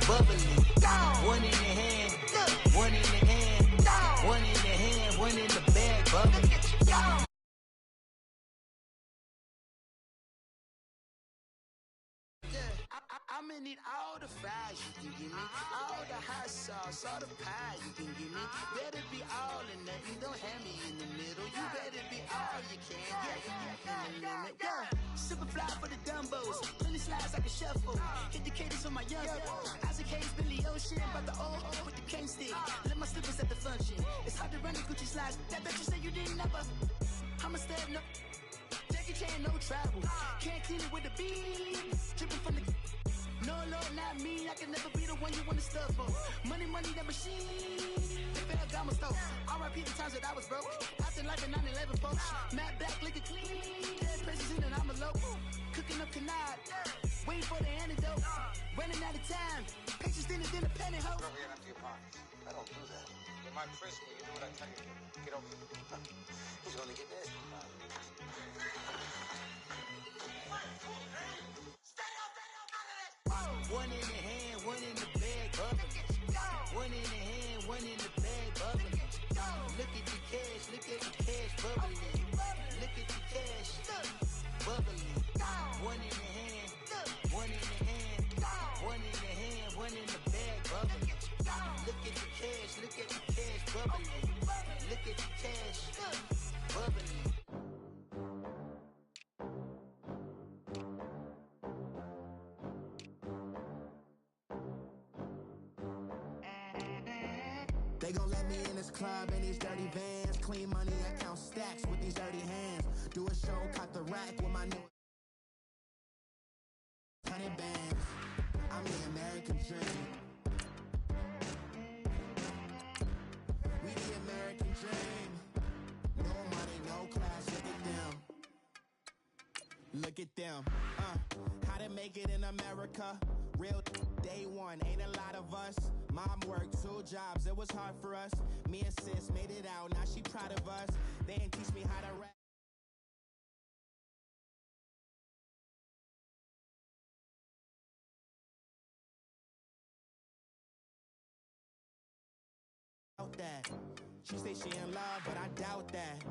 bubbly. One in the hand, one in the hand, one in the hand, one in the bag, bubbly. I'ma need all the fries you can give me, all the hot sauce, all the pie you can give me. Better be all or nothing, don't have me in the middle. You better be all you can, yeah. Super fly for the Dumbos, plenty slides like a shuffle. Hit the cadence on my young Isaac Hayes, Billy Ocean, but the old with the cane stick. Let my slippers at the function. It's hard to run the Gucci slides. That bet you say you didn't never. I'm a step no. Jackie Chan, no travel. Can't clean it with the beat. Dripping from the. No, Lord, not me. I can never be the one you want to stuff for. Money, that machine. They fell down my stove. R.I.P. the times that I was broke. Acting like a 9/11 folks. Matte black, liquor clean. Dead presents in and I'm a local. Cooking up canard. Waiting for the antidote. Running out of time. Pictures thinner than a penny hoe. Don't get empty your pockets. I don't do that. In my prison, you do what I tell you to. Get over here. He's gonna get this. One in the hand, one in the bag, bubbly. One in the hand, one in the bag, bubbly. Look at the cash, bubbly. Look at the cash, bubbly. One in the hand, one in the hand, one in the hand, one in the bag, bubbly. Look at the cash, bubbly. Look at the cash, bubbly. They gon' let me in this club in these dirty vans. Clean money, I count stacks with these dirty hands. Do a show, cut the rack with my new 100 bands. I'm the American dream. We the American dream. No money, no class, look at them. Look at them. How to make it in America. Real day one, ain't a lot of us. Mom worked 2 jobs, it was hard for us. Me and sis made it out, now she proud of us. They didn't teach me how to rap. That. She say she in love, but I doubt that.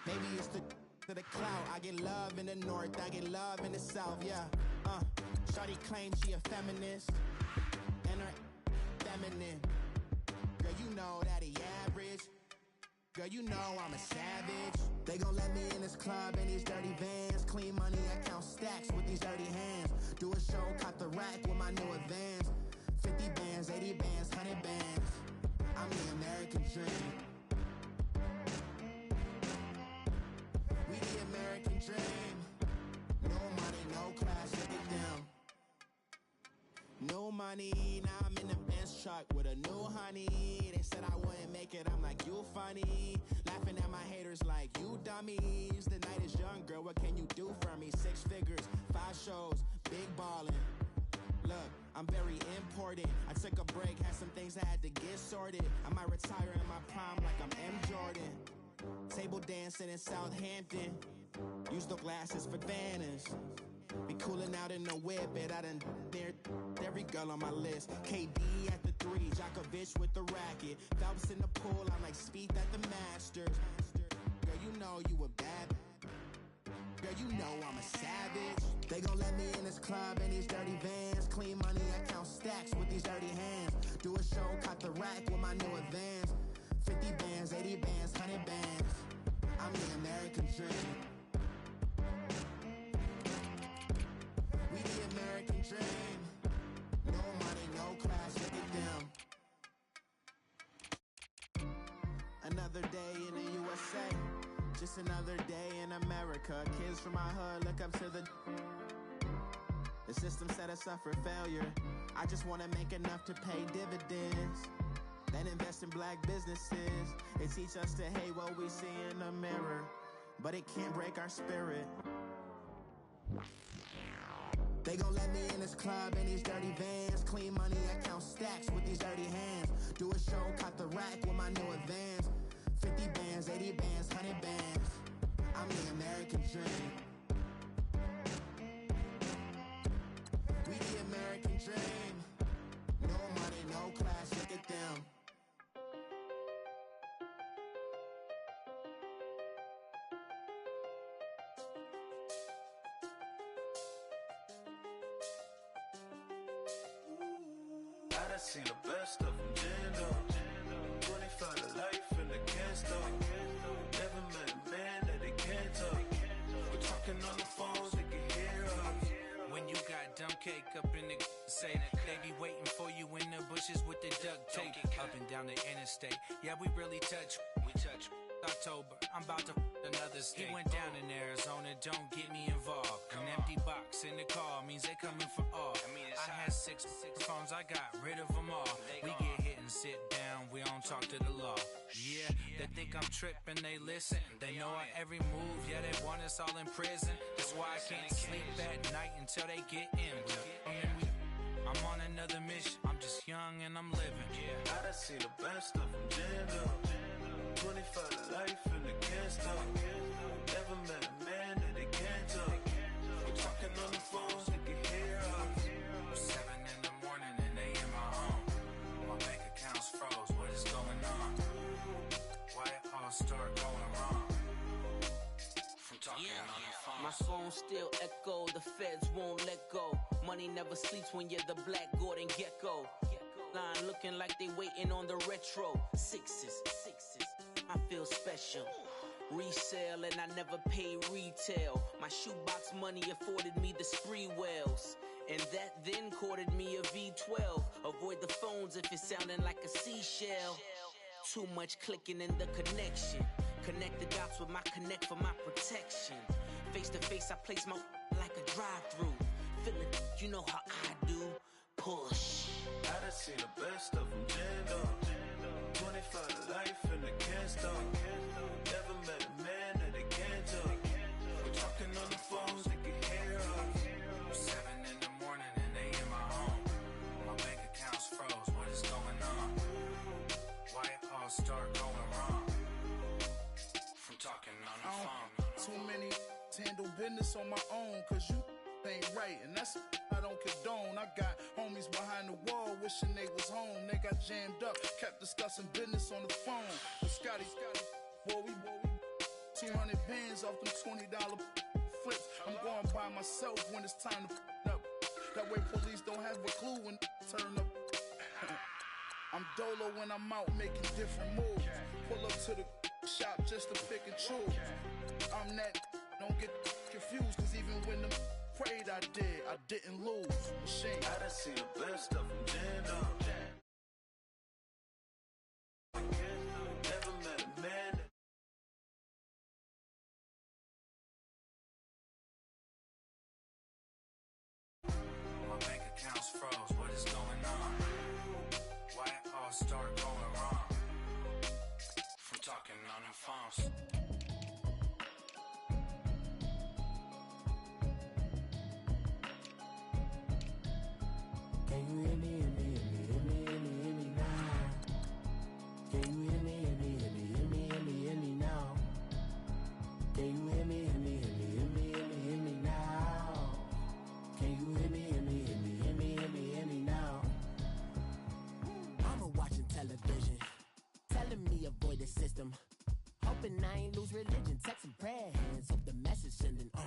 Maybe it's to the clout. I get love in the north, I get love in the south, yeah. Shawty claims she a feminist, and her feminine. Girl, you know that he average. Girl, you know I'm a savage. They gon' let me in this club in these dirty vans. Clean money, I count stacks with these dirty hands. Do a show, cut the rack with my new advance. 50 bands, 80 bands, 100 bands. I'm the American dream. We the American dream. No money, no class, look at them. No money, now I'm in the Benz truck with a new honey. They said I wouldn't make it, I'm like, you funny. Laughing at my haters like, you dummies. The night is young, girl, what can you do for me? 6 figures, 5 shows, big ballin'. Look, I'm very important. I took a break, had some things I had to get sorted. I might retire in my prime like I'm M. Jordan. Table dancing in Southampton. Use the glasses for Vannas. Be cooling out in the whip, and I done near every girl on my list. KD at the 3, Djokovic with the racket. Phelps in the pool, I'm like Speed at the Masters. Girl, you know you a bad. Girl, you know I'm a savage. They gon' let me in this club in these dirty vans. Clean money, I count stacks with these dirty hands. Do a show, cut the rack with my new advance. 50 bands, 80 bands, 100 bands. I'm the American dream. We the American dream. No money, no class, look at them. Another day in the USA. Just another day in America. Kids from my hood look up to the system set us up for failure. I just want to make enough to pay dividends, then invest in black businesses. They teach us to hate what we see in the mirror, but it can't break our spirit. They gon' let me in this club in these dirty vans. Clean money, I count stacks with these dirty hands. Do a show, cut the rack with my new advance. 50 bands, 80 bands, 100 bands. I'm the American dream. We the American dream. No done seen the best of them, Jando. 25 to life and they can't stop. Never met a man that they can't talk. We're talking on the phones, they can hear us. When you got dumb cake up in the say that they be waiting for you in the bushes with the duct tape up and down the interstate. Yeah, we really touch. October, I'm about to another state. He went down in Arizona, don't get me involved. An empty box in the car means they coming for all. I had six phones, I got rid of them all. We get hit and sit down, we don't talk to the law. Yeah, they think I'm tripping, they listen. They know our every move, yeah, they want us all in prison. That's why I can't sleep at night until they get in. I'm on another mission, I'm just young and I'm living. I done seen the best of them, Jando. 25 to life and they can't stop. Never met a man that they can't talk. We're talking on the phones, they can hear us. 7 in the morning and they in my home. My bank account's froze, what is going on? Why it all start going wrong? From talking on the phone. My phone still echo, the feds won't let go. Money never sleeps when you're the Black Gordon Gecko. Line looking like they waiting on the retro. Sixes, I feel special. Resale and I never pay retail. My shoebox money afforded me the spree wells. And that then courted me a V12. Avoid the phones if it's sounding like a seashell. Too much clicking in the connection. Connect the dots with my connect for my protection. Face to face I place my like a drive-through. Feeling you know how I do. Push. I done seen the best of them, Jando. 25 to life and they can't stop. Never met a man that they can't talk. We're talking on the phones, they can hear us. 7 in the morning and they in my home. My bank account's froze, what is going on? Why it all start going wrong? From talking on the phone. Too many handle business on my own, cause you ain't right, and that's I don't condone. I got homies behind the wall wishing they was home. They got jammed up, kept discussing business on the phone. But Scotty, boy, we 200 bands off them $20 flips. I'm going by myself when it's time to up. That way police don't have a clue when turn up. I'm dolo when I'm out making different moves. Pull up to the shop just to pick and choose. I'm that, don't get confused, cause even when the prayed I didn't lose. Machine. I done seen the best of them, Jando. Never met a man that my bank account's froze, what is going on? Why it all start going wrong? From talking on the phones. Can you hear me, hear me, hear me, hear me, hear me, hear me now? Can you hear me, hear me, hear me, hear me, hear me, hear me now? Can you hear me, hear me, hear me, hear me, hear me, hear me now? Can you hear me, hear me, hear me, hear me, hear me, hear me now? Mama watching television, telling me avoid the system. Hoping I ain't lose religion, texting prayer hands, hope the message sending on.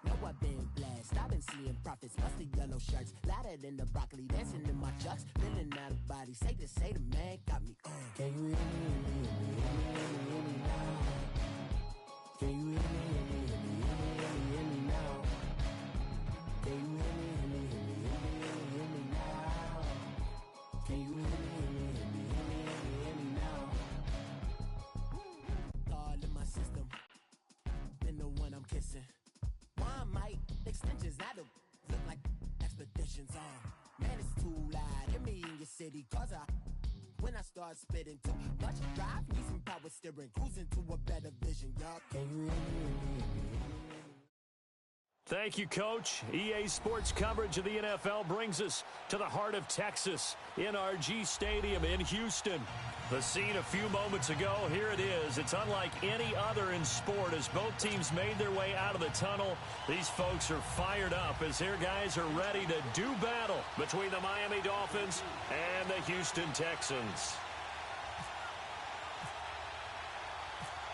Know I've been blessed, I've been seeing prophets, mustard yellow shirts, louder than the broccoli, dancing in my chucks, feeling out of body, say the man got me on. Can you hear me, hear me, hear me, hear me, hear me, hear me now? Can you hear me, hear me, hear me, hear me, hear me, hear me now? Can you hear me, hear me, hear me, hear me, hear me, hear me now? Can you hear me, hear me, hear me, hear me, hear me, hear me now? God in my system, been the one I'm kissing. One mic extensions, I don't look like expeditions on. Man, it's too loud. Hear me in your city, cause when I start spitting too much drive, need some power steering, cruising to a better vision, y'all. Can you hear me, hear me, hear me, hear me? Thank you, Coach. EA Sports coverage of the NFL brings us to the heart of Texas, NRG Stadium in Houston. The scene a few moments ago, here it is. It's unlike any other in sport as both teams made their way out of the tunnel. These folks are fired up as their guys are ready to do battle between the Miami Dolphins and the Houston Texans.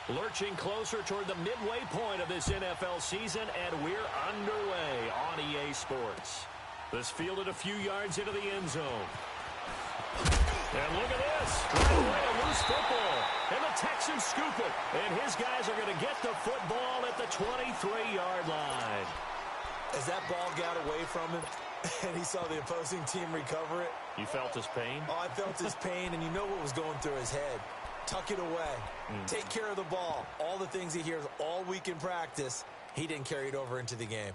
Lurching closer toward the midway point of this NFL season, and we're underway on EA Sports. This fielded a few yards into the end zone. And look at this. Right away, a loose football. And the Texans scoop it. And his guys are going to get the football at the 23-yard line. As that ball got away from him and he saw the opposing team recover it. You felt his pain? Oh, I felt his pain, and you know what was going through his head. Tuck it away. Take care of the ball. All the things he hears all week in practice, he didn't carry it over into the game.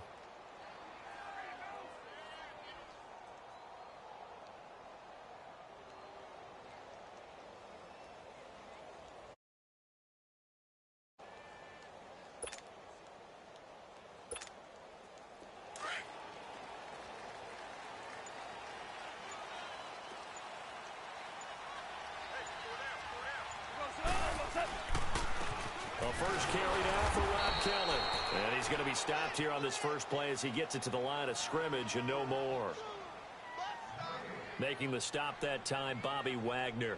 First carry now for Rob Kelly. And he's going to be stopped here on this first play as he gets it to the line of scrimmage and no more. Making the stop that time, Bobby Wagner.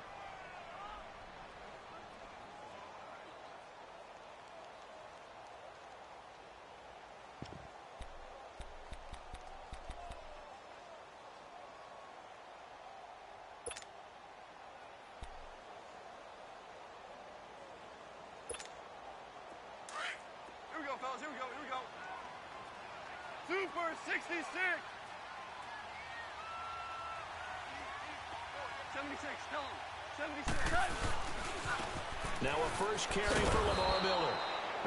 Here we go. Super 66. 76, tell him. 76. Now a first carry for Lamar Miller.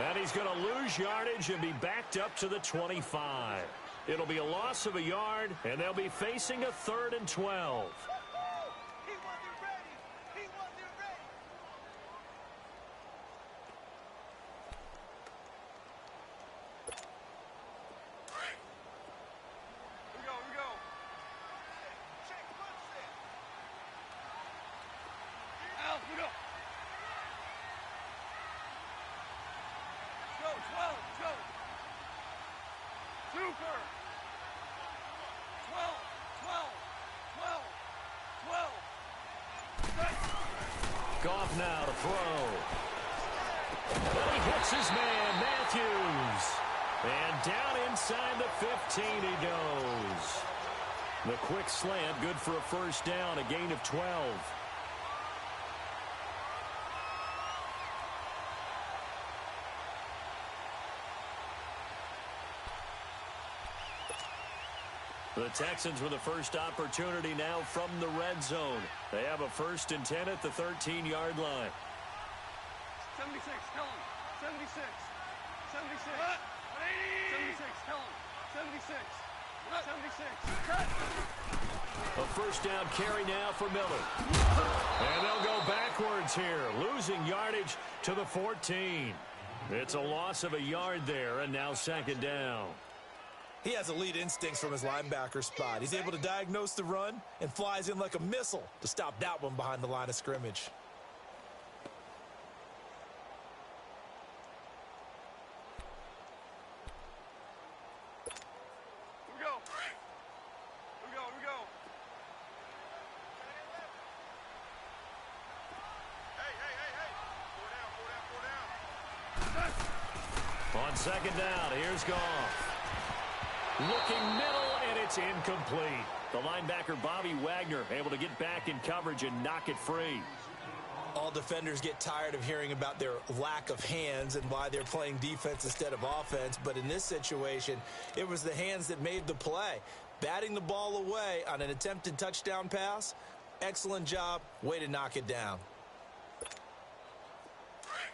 And he's going to lose yardage and be backed up to the 25. It'll be a loss of a yard, and they'll be facing a 3rd and 12. Goff now to throw. But he hits his man, Matthews. And down inside the 15 he goes. The quick slant, good for a first down, a gain of 12. The Texans with the first opportunity now from the red zone. They have a 1st and 10 at the 13-yard line. 76, tell him. 76. 76. 76, tell him. 76. 76. A first down carry now for Miller. And they'll go backwards here, losing yardage to the 14. It's a loss of a yard there, and now 2nd down. He has elite instincts from his linebacker spot. He's able to diagnose the run and flies in like a missile to stop that one behind the line of scrimmage. Here we go. Hey. On 2nd down, here's Goff. Looking middle, and it's incomplete. The linebacker, Bobby Wagner, able to get back in coverage and knock it free. All defenders get tired of hearing about their lack of hands and why they're playing defense instead of offense. But in this situation, it was the hands that made the play. Batting the ball away on an attempted touchdown pass, excellent job, way to knock it down.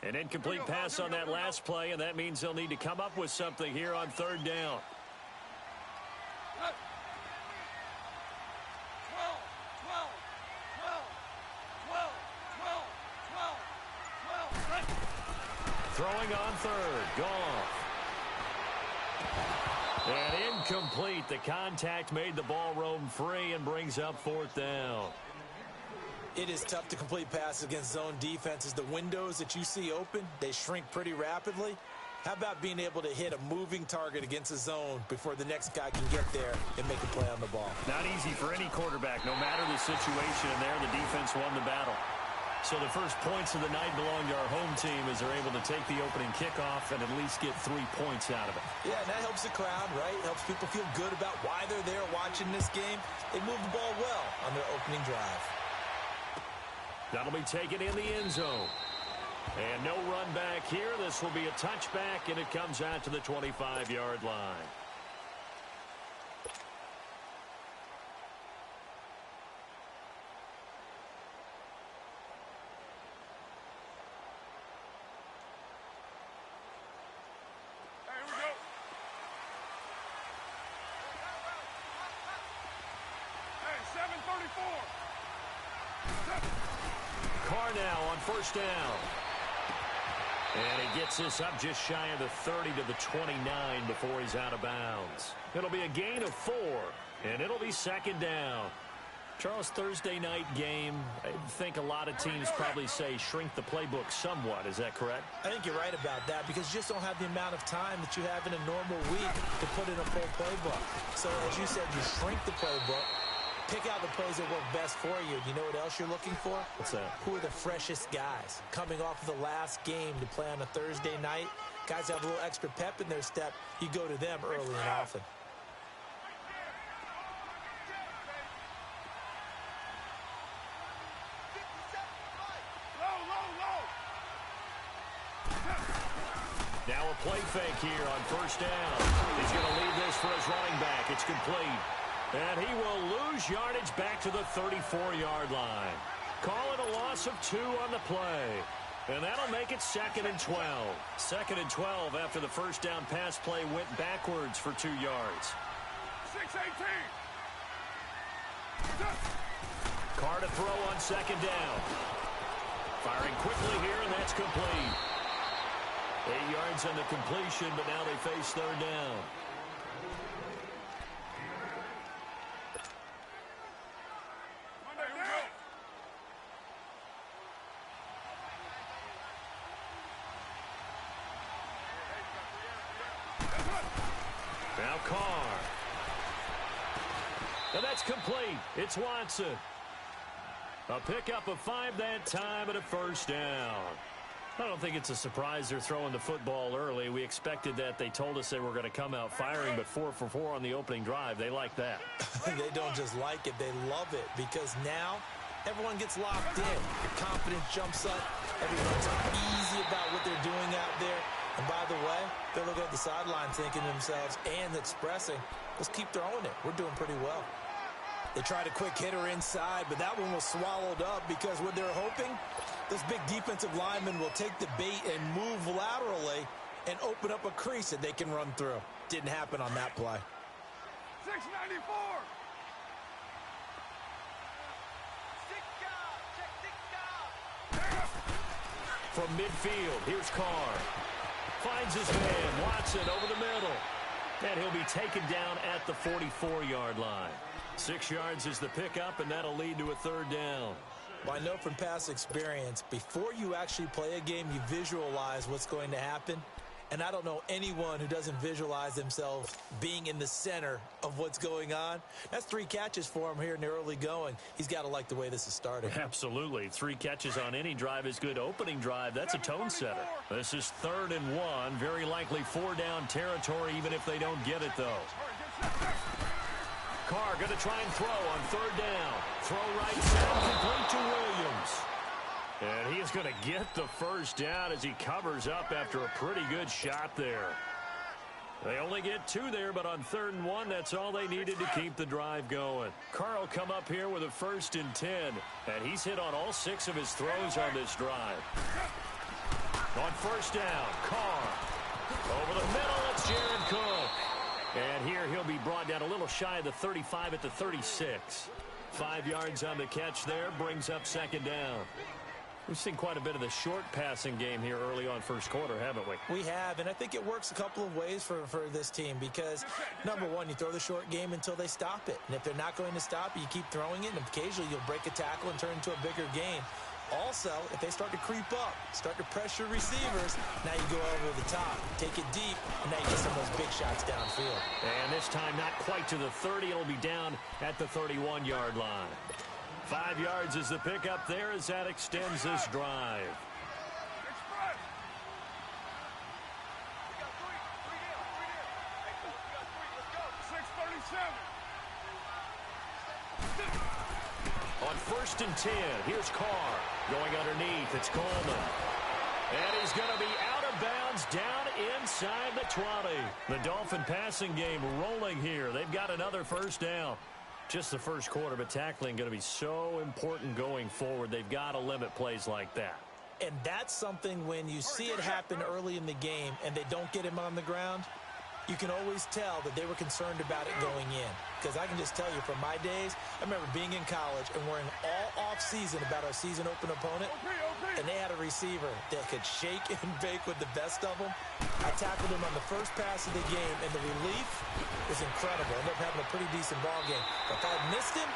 An incomplete pass on that last play, and that means they'll need to come up with something here on 3rd down. Throwing on 3rd, Goff. And incomplete. The contact made the ball roam free and brings up 4th down. It is tough to complete passes against zone defenses. The windows that you see open, they shrink pretty rapidly. How about being able to hit a moving target against a zone before the next guy can get there and make a play on the ball? Not easy for any quarterback. No matter the situation in there, the defense won the battle. So the first points of the night belong to our home team as they're able to take the opening kickoff and at least get 3 points out of it. Yeah, and that helps the crowd, right? Helps people feel good about why they're there watching this game. They move the ball well on their opening drive. That'll be taken in the end zone. And no run back here. This will be a touchback, and it comes out to the 25-yard line. Carr now on first down. And he gets this up just shy of the 30 to the 29 before he's out of bounds. It'll be a gain of 4, and it'll be second down. Charles, Thursday night game, I think a lot of teams probably say shrink the playbook somewhat. Is that correct? I think you're right about that because you just don't have the amount of time that you have in a normal week to put in a full playbook. So as you said, you shrink the playbook. Pick out the plays that work best for you. You know what else you're looking for? What's that? Who are the freshest guys? Coming off of the last game to play on a Thursday night, guys have a little extra pep in their step. You go to them early and often. Now a play fake here on first down. He's going to leave this for his running back. It's complete. And he will lose yardage back to the 34-yard line. Call it a loss of 2 on the play. And that'll make it 2nd and 12. 2nd and 12 after the first down pass play went backwards for 2 yards. 6-18. Carr to throw on second down. Firing quickly here, and that's complete. 8 yards on the completion, but now they face third down. Now Carr. And that's complete. It's Watson. A pickup of 5 that time and a first down. I don't think it's a surprise they're throwing the football early. We expected that. They told us they were going to come out firing, but 4 for 4 on the opening drive. They like that. They don't just like it. They love it because now everyone gets locked in. Your confidence jumps up. Everyone's easy about what they're doing out there. And by the way, they're looking at the sideline thinking to themselves and expressing, let's keep throwing it. We're doing pretty well. They tried a quick hitter inside, but that one was swallowed up because what they're hoping, this big defensive lineman will take the bait and move laterally and open up a crease that they can run through. Didn't happen on that play. 694. From midfield, here's Carr. Finds his man, Watson, over the middle. And he'll be taken down at the 44-yard line. 6 yards is the pickup, and that'll lead to a third down. Well, I know from past experience, before you actually play a game, you visualize what's going to happen. And I don't know anyone who doesn't visualize themselves being in the center of what's going on. That's 3 catches for him here in the early going. He's got to like the way this is starting. Absolutely. 3 catches on any drive is good. Opening drive, that's a tone setter. This is 3rd and 1. Very likely 4-down territory, even if they don't get it, though. Carr going to try and throw on 3rd down. Throw right side, complete to Williams. And he's going to get the first down as he covers up after a pretty good shot there. They only get 2 there, but on 3rd and 1, that's all they needed to keep the drive going. Carr will come up here with a 1st and 10, and he's hit on all 6 of his throws on this drive. On 1st down, Carr. Over the middle, it's Jared Cook. And here he'll be brought down a little shy of the 35 at the 36. 5 yards on the catch there, brings up 2nd down. We've seen quite a bit of the short passing game here early on first quarter, haven't we? We have, and I think it works a couple of ways for this team because, number one, you throw the short game until they stop it. And if they're not going to stop it, you keep throwing it, and occasionally you'll break a tackle and turn into a bigger game. Also, if they start to creep up, start to pressure receivers, now you go over the top, take it deep, and now you get some of those big shots downfield. And this time not quite to the 30. It'll be down at the 31-yard line. 5 yards is the pickup there as that extends this drive. Express. We got three down. Hey, coach, we got three. Let's go. 6:37. On 1st and 10, here's Carr. Going underneath, it's Coleman. And he's going to be out of bounds down inside the 20. The Dolphin passing game rolling here. They've got another first down. Just the first quarter, but tackling going to be so important going forward. They've got to limit plays like that. And that's something when you see it happen early in the game and they don't get him on the ground, you can always tell that they were concerned about it going in. Because I can just tell you from my days, I remember being in college and worrying all off-season about our season open opponent, and they had a receiver that could shake and bake with the best of them. I tackled him on the first pass of the game, and the relief was incredible. I ended up having a pretty decent ball game. But if I had missed him,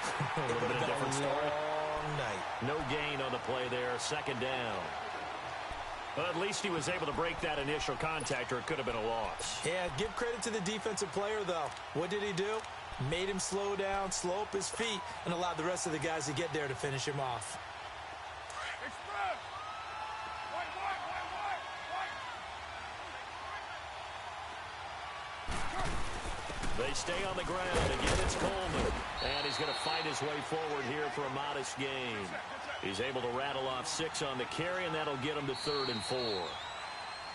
it would have been a long night. No gain on the play there, second down. But at least he was able to break that initial contact, or it could have been a loss. Yeah, give credit to the defensive player, though. What did he do? Made him slow down, slow up his feet, and allowed the rest of the guys to get there to finish him off. Express. Wait. They stay on the ground. Again, it's Coleman. And he's going to fight his way forward here for a modest gain. He's able to rattle off 6 on the carry, and that'll get him to 3rd and 4.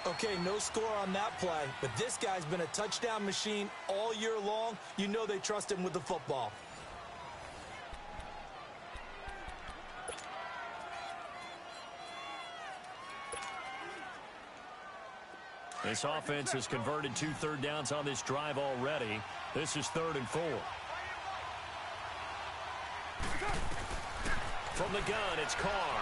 Okay, no score on that play, but this guy's been a touchdown machine all year long. You know they trust him with the football. This offense has converted 2 third downs on this drive already. This is 3rd and 4. From the gun, it's Carr.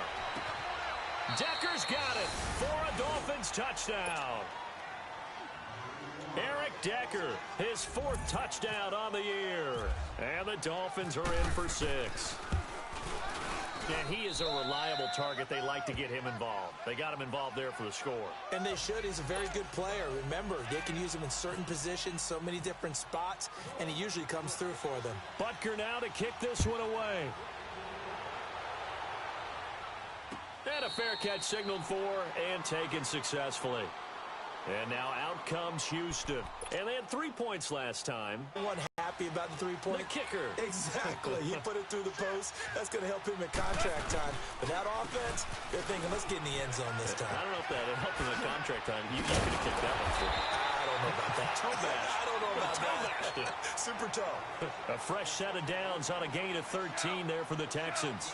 Decker's got it for a Dolphins touchdown. Eric Decker, his 4th touchdown on the year. And the Dolphins are in for 6. And he is a reliable target. They like to get him involved. They got him involved there for the score. And they should. He's a very good player. Remember, they can use him in certain positions, so many different spots, and he usually comes through for them. Butker now to kick this one away. And a fair catch signaled for and taken successfully. And now out comes Houston. And they had 3 points last time. One happy about the 3-point. The kicker. Exactly. He put it through the post. That's going to help him in contract time. But that offense, they're thinking, let's get in the end zone this time. I don't know if that helped him in contract time. You could have kicked that one through. I don't know about that. Toe bash. I don't know about that. Super toe. A fresh set of downs on a gain of 13 there for the Texans.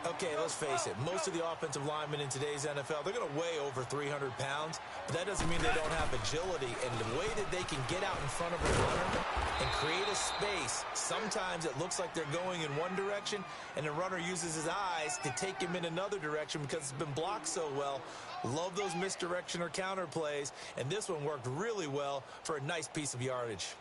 Okay, let's face it. Most of the offensive linemen in today's NFL, they're going to weigh over 300 pounds, but that doesn't mean they don't have agility. And the way that they can get out in front of a runner and create a space, sometimes it looks like they're going in one direction, and the runner uses his eyes to take him in another direction because it's been blocked so well. Love those misdirection or counter plays, and this one worked really well for a nice piece of yardage.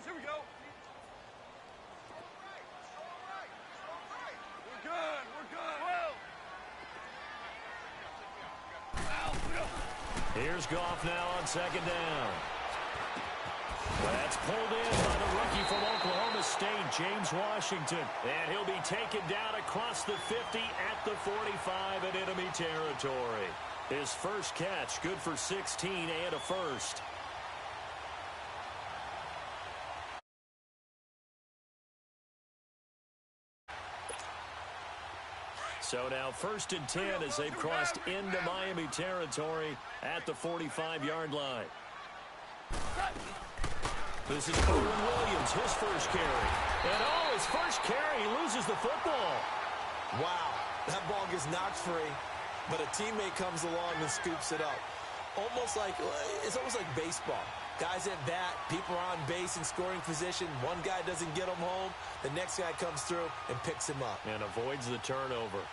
Here we go. We're good. Here's Goff now on 2nd down. That's pulled in by the rookie from Oklahoma State, James Washington. And he'll be taken down across the 50 at the 45 in enemy territory. His first catch, good for 16 and a first. So now 1st and 10 as they've crossed into Miami territory at the 45-yard line. This is Owen Williams, his first carry. And his first carry, he loses the football. Wow, that ball gets knocked free, but a teammate comes along and scoops it up. It's almost like baseball. Guys at bat, people are on base in scoring position. One guy doesn't get him home. The next guy comes through and picks him up. And avoids the turnover.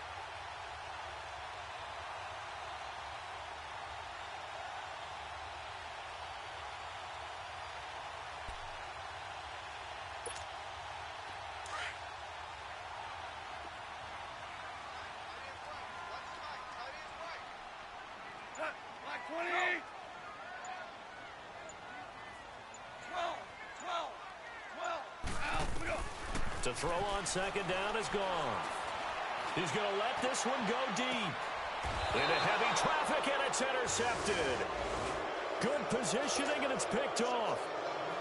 To throw on second down is gone. He's going to let this one go deep. Into heavy traffic, and it's intercepted. Good positioning, and it's picked off.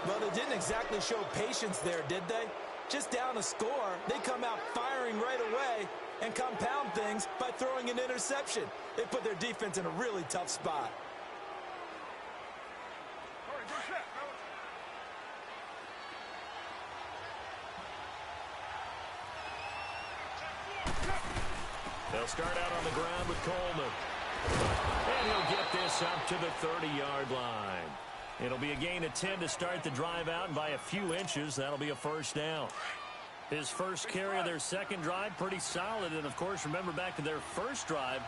Well, they didn't exactly show patience there, did they? Just down a score, they come out firing right away and compound things by throwing an interception. They put their defense in a really tough spot. They'll start out on the ground with Coleman. And he'll get this up to the 30-yard line. It'll be a gain of 10 to start the drive out, and by a few inches, that'll be a first down. His first carry of their second drive, pretty solid. And, of course, remember back to their first drive,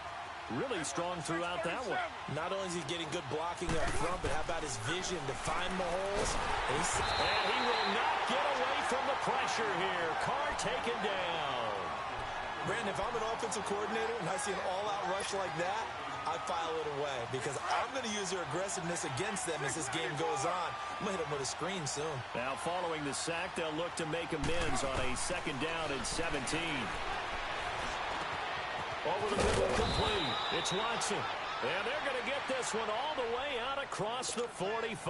really strong throughout that one. Not only is he getting good blocking up front, but how about his vision to find the holes? And he will not get away from the pressure here. Carr taken down. Brandon, if I'm an offensive coordinator and I see an all-out rush like that, I file it away because I'm going to use their aggressiveness against them as this game goes on. I'm going to hit them with a screen soon. Now, following the sack, they'll look to make amends on a second down and 17. Over the middle, complete. It's Watson. And they're going to get this one all the way out across the 45.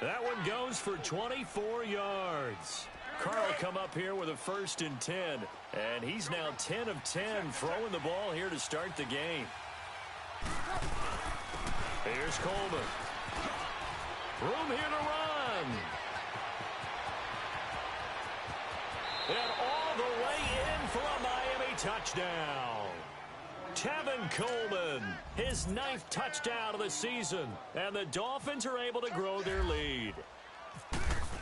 That one goes for 24 yards. Carr will come up here with a 1st and 10. And he's now 10 of 10 throwing the ball here to start the game. Here's Coleman. Room here to run. And all the way in for a Miami touchdown. Tevin Coleman, his 9th touchdown of the season. And the Dolphins are able to grow their lead.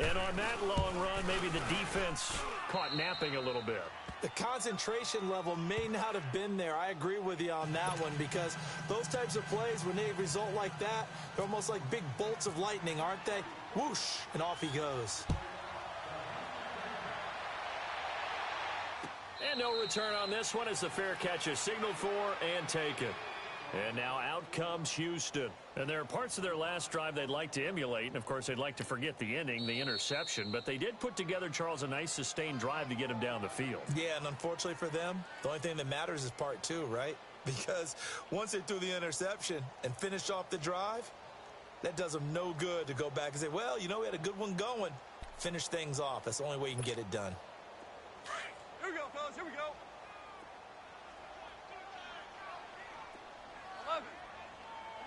And on that long run, maybe the defense caught napping a little bit. The concentration level may not have been there. I agree with you on that one because those types of plays, when they result like that, they're almost like big bolts of lightning, aren't they? Whoosh, and off he goes. And no return on this one as the fair catch is signaled for and taken. And now out comes Houston. And there are parts of their last drive they'd like to emulate. And, of course, they'd like to forget the ending, the interception. But they did put together, Charles, a nice sustained drive to get him down the field. Yeah, and unfortunately for them, the only thing that matters is part 2, right? Because once they threw the interception and finished off the drive, that does them no good to go back and say, well, you know, we had a good one going. Finish things off. That's the only way you can get it done. Here we go, fellas. Here we go.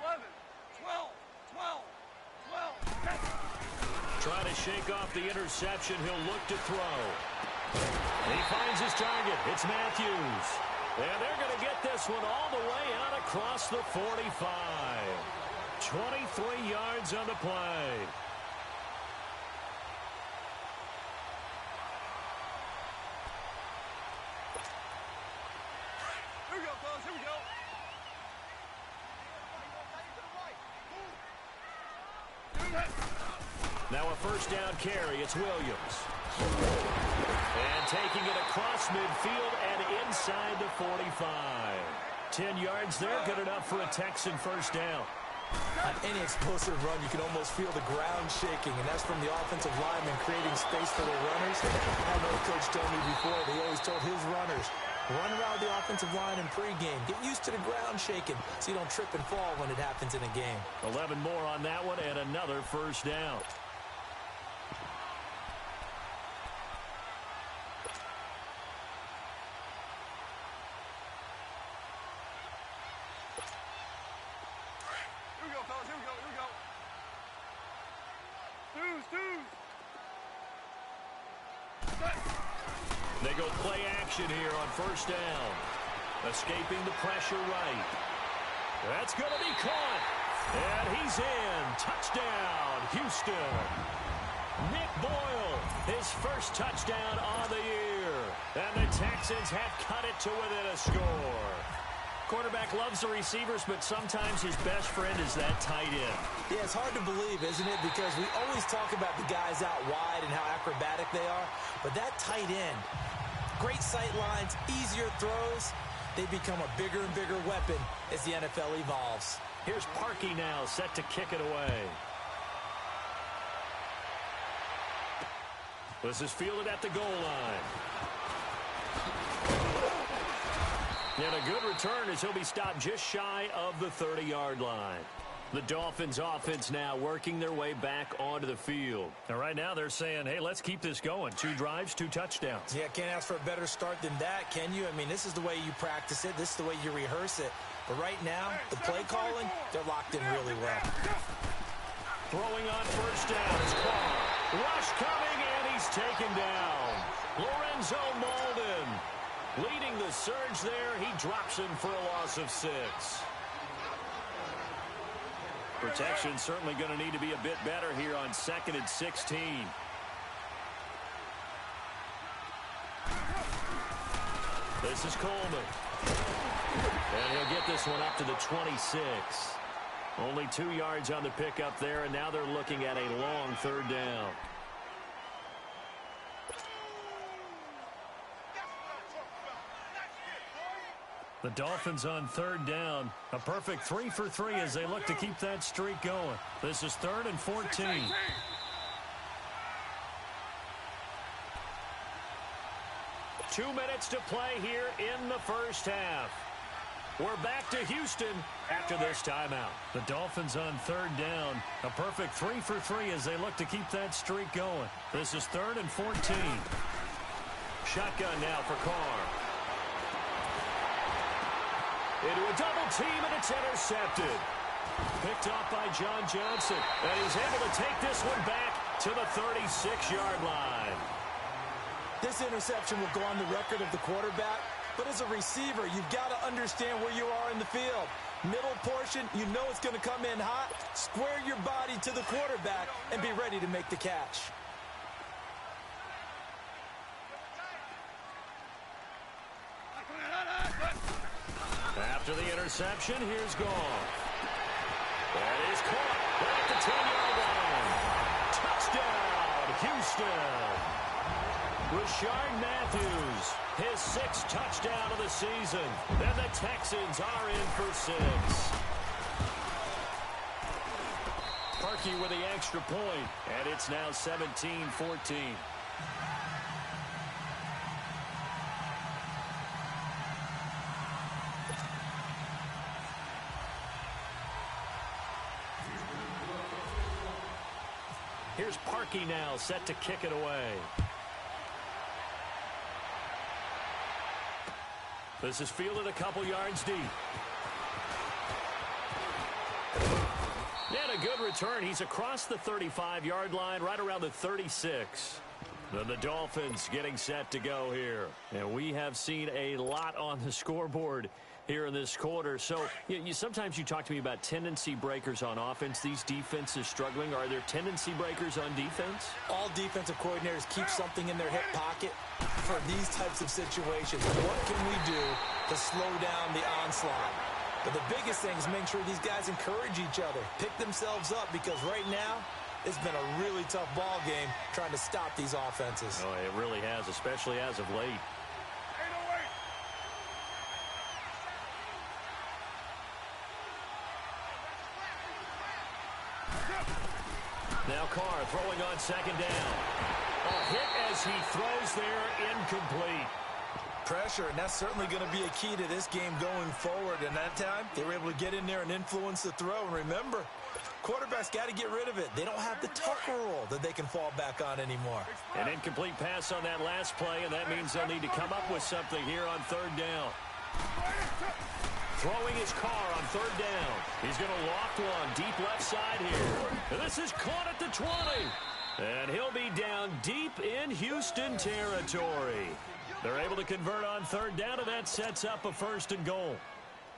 11, 12, 12. Trying to shake off the interception. He'll look to throw. And he finds his target. It's Matthews. And they're going to get this one all the way out across the 45. 23 yards on the play. Here we go, fellas. Here we go. Now a first down carry. It's Williams. And taking it across midfield and inside the 45. 10 yards there. Good enough for a Texan first down. On any explosive run, you can almost feel the ground shaking, and that's from the offensive lineman creating space for their runners. I know Coach told me before, he always told his runners, run around the offensive line in pregame. Get used to the ground shaking so you don't trip and fall when it happens in a game. 11 more on that one and another first down. Here we go, fellas. Here we go. Here we go. Twos. They go play action here on first down. Escaping the pressure right. That's going to be caught. And he's in. Touchdown, Houston. Nick Boyle, his first touchdown on the year. And the Texans have cut it to within a score. Quarterback loves the receivers, but sometimes his best friend is that tight end. Yeah, it's hard to believe, isn't it? Because we always talk about the guys out wide and how acrobatic they are. But that tight end, great sight lines, easier throws, they become a bigger and bigger weapon as the NFL evolves. Here's Parkey now, set to kick it away. This is fielded at the goal line. And a good return as he'll be stopped just shy of the 30-yard line. The Dolphins offense now working their way back onto the field. And right now they're saying, hey, let's keep this going. 2 drives, 2 touchdowns. Yeah, can't ask for a better start than that, can you? I mean, this is the way you practice it. This is the way you rehearse it. But right now, the play calling, they're locked in really well. Throwing on first down is Carr. Rush coming, and he's taken down. Lorenzo Malden leading the surge there. He drops him for a loss of 6. Protection certainly going to need to be a bit better here on 2nd and 16. This is Coleman. And he'll get this one up to the 26. Only 2 yards on the pickup there, and now they're looking at a long 3rd down. The Dolphins on 3rd down. A perfect 3 for 3 as they look to keep that streak going. This is 3rd and 14. Two minutes to play here in the first half. We're back to Houston after this timeout. The Dolphins on 3rd down. A perfect 3 for 3 as they look to keep that streak going. This is 3rd and 14. Shotgun now for Carr. Into a double team, and it's intercepted. Picked off by John Johnson, and he's able to take this one back to the 36-yard line. This interception will go on the record of the quarterback, but as a receiver, you've got to understand where you are in the field. Middle portion, you know it's going to come in hot. Square your body to the quarterback and be ready to make the catch. After the interception, here's Goff. That is caught right at the 10-yard line. Touchdown, Houston. Rashard Matthews, his 6th touchdown of the season. And the Texans are in for 6. Parkey with the extra point, and it's now 17-14. Here's Parkey now, set to kick it away. This is fielded a couple yards deep. And a good return. He's across the 35-yard line, right around the 36. Then the Dolphins getting set to go here. And we have seen a lot on the scoreboard here in this quarter. So sometimes you talk to me about tendency breakers on offense. These defenses struggling. Are there tendency breakers on defense? All defensive coordinators keep something in their hip pocket for these types of situations. What can we do to slow down the onslaught? But the biggest thing is make sure these guys encourage each other, pick themselves up, because right now it's been a really tough ball game trying to stop these offenses. Oh, it really has, especially as of late. Now Carr throwing on 2nd down. A hit as he throws there, incomplete. Pressure, and that's certainly going to be a key to this game going forward. And that time, they were able to get in there and influence the throw. And remember, quarterbacks got to get rid of it. They don't have the Tucker rule that they can fall back on anymore. An incomplete pass on that last play, and that means they'll need to come up with something here on 3rd down. Throwing his Carr on 3rd down. He's going to loft one deep left side here. And this is caught at the 20. And he'll be down deep in Houston territory. They're able to convert on 3rd down, and that sets up a 1st and goal.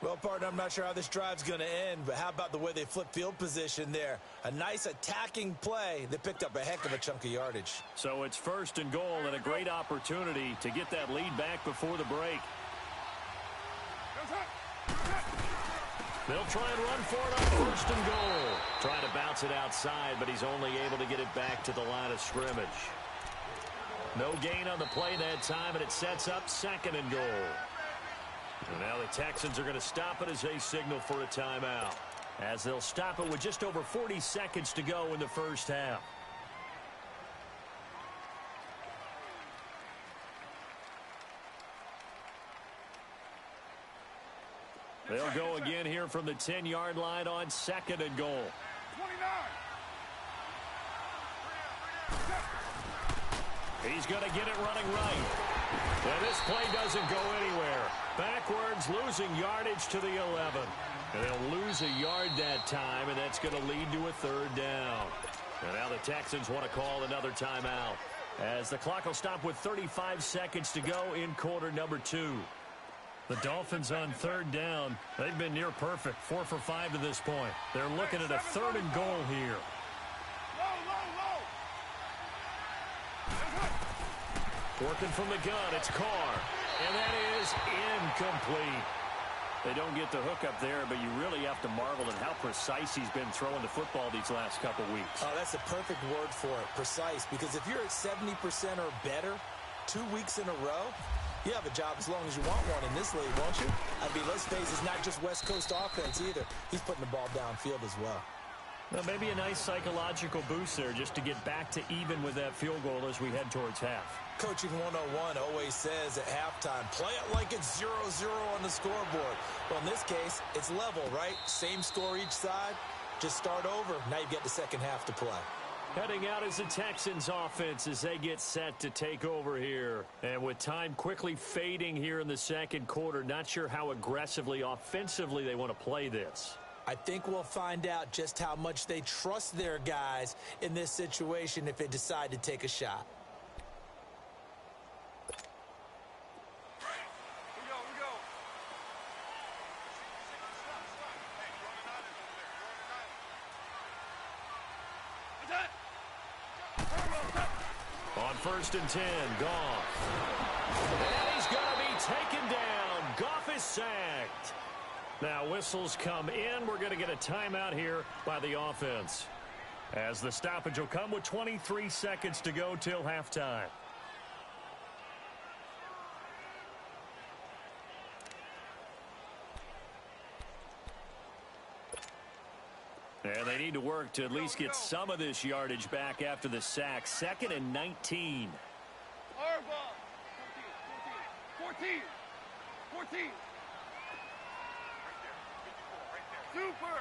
Well, partner, I'm not sure how this drive's going to end, but how about the way they flip field position there? A nice attacking play. They picked up a heck of a chunk of yardage. So it's 1st and goal, and a great opportunity to get that lead back before the break. They'll try and run for it on 1st and goal. Trying to bounce it outside, but he's only able to get it back to the line of scrimmage. No gain on the play that time, and it sets up 2nd and goal. And now the Texans are going to stop it as they signal for a timeout, as they'll stop it with just over 40 seconds to go in the first half. They'll go again here from the 10-yard line on 2nd and goal. 29. He's going to get it running right. And this play doesn't go anywhere. Backwards, losing yardage to the 11. And they'll lose a yard that time, and that's going to lead to a 3rd down. And now the Texans want to call another timeout, as the clock will stop with 35 seconds to go in quarter number 2. The Dolphins on 3rd down. They've been near perfect, 4 for 5 to this point. They're looking at a 3rd and goal here. Working from the gun, it's Carr. And that is incomplete. They don't get the hook up there, but you really have to marvel at how precise he's been throwing the football these last couple weeks. Oh, that's a perfect word for it, precise, because if you're at 70% or better 2 weeks in a row, you have a job as long as you want one in this league, won't you? I mean, let's face it, it's not just West Coast offense either. He's putting the ball downfield as well. Well, maybe a nice psychological boost there just to get back to even with that field goal as we head towards half. Coaching 101 always says at halftime, play it like it's 0-0 on the scoreboard. Well, in this case, it's level, right? Same score each side. Just start over. Now you get the second half to play. Heading out is the Texans offense as they get set to take over here. And with time quickly fading here in the second quarter, not sure how aggressively, offensively they want to play this. I think we'll find out just how much they trust their guys in this situation if they decide to take a shot. On 1st and 10, Goff. And he's going to be taken down. Goff is sacked. Now whistles come in. We're going to get a timeout here by the offense, as the stoppage will come with 23 seconds to go till halftime. And they need to work to at least get some of this yardage back after the sack. 2nd and 19. 14. Super.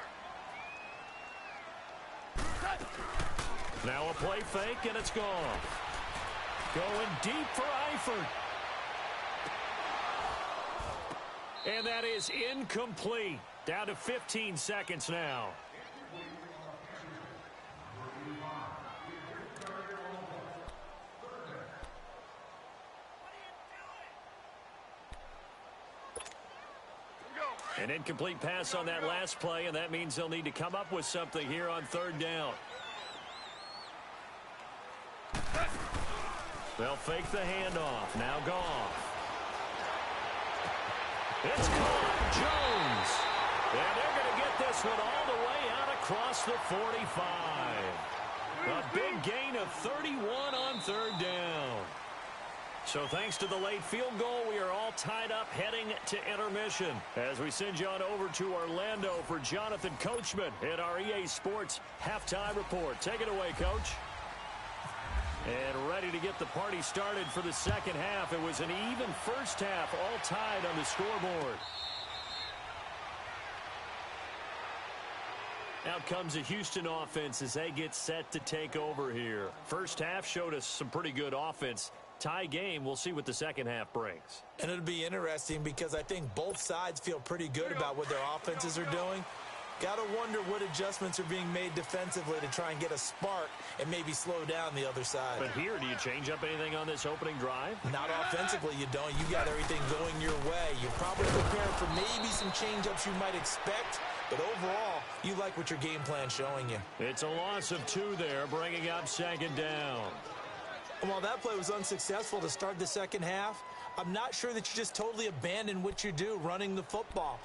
Now a play fake, and it's gone. Going deep for Eifert. And that is incomplete. Down to 15 seconds now. An incomplete pass on that last play, and that means they'll need to come up with something here on 3rd down. They'll fake the handoff. Now Goff. It's caught. Jones. And they're going to get this one all the way out across the 45. A big gain of 31 on 3rd down. So thanks to the late field goal, we are all tied up heading to intermission as we send you on over to Orlando for Jonathan Coachman in our EA Sports Halftime Report. Take it away, Coach. And ready to get the party started for the second half. It was an even first half, all tied on the scoreboard. Out comes the Houston offense as they get set to take over here. First half showed us some pretty good offense. Tie game, we'll see what the second half brings. And it'll be interesting because I think both sides feel pretty good about what their offenses are doing. Got to wonder what adjustments are being made defensively to try and get a spark and maybe slow down the other side. But here, do you change up anything on this opening drive? Not offensively, you don't. You got everything going your way. You're probably prepared for maybe some change-ups you might expect, but overall, you like what your game plan's showing you. It's a loss of 2 there, bringing up 2nd down. And while that play was unsuccessful to start the second half, I'm not sure that you just totally abandon what you do running the football.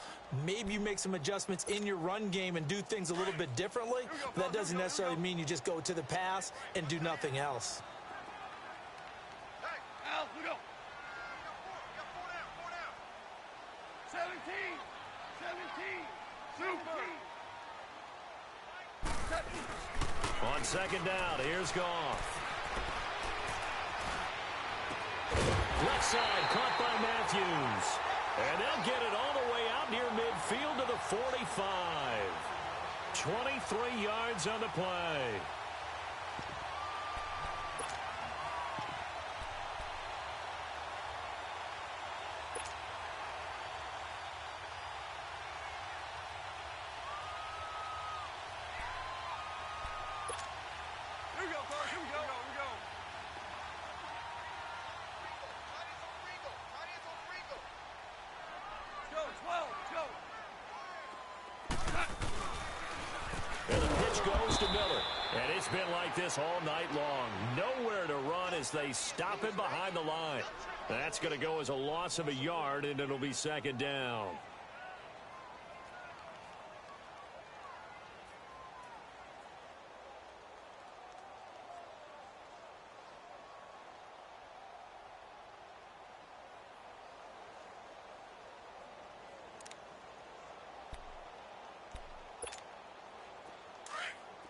Maybe you make some adjustments in your run game and do things a little bit differently, but that doesn't necessarily mean you just go to the pass and do nothing else. Hey, Al, we go. 17. Super. On 2nd down, here's Goff. Left side, caught by Matthews. And they'll get it all the way out near midfield to the 45. 23 yards on the play. Here we go, Carl. Here we go. Here we go. Let's go, 12. Let's go. And the pitch goes to Miller. And it's been like this all night long. Nowhere to run as they stop it behind the line. That's going to go as a loss of a yard, and it'll be second down.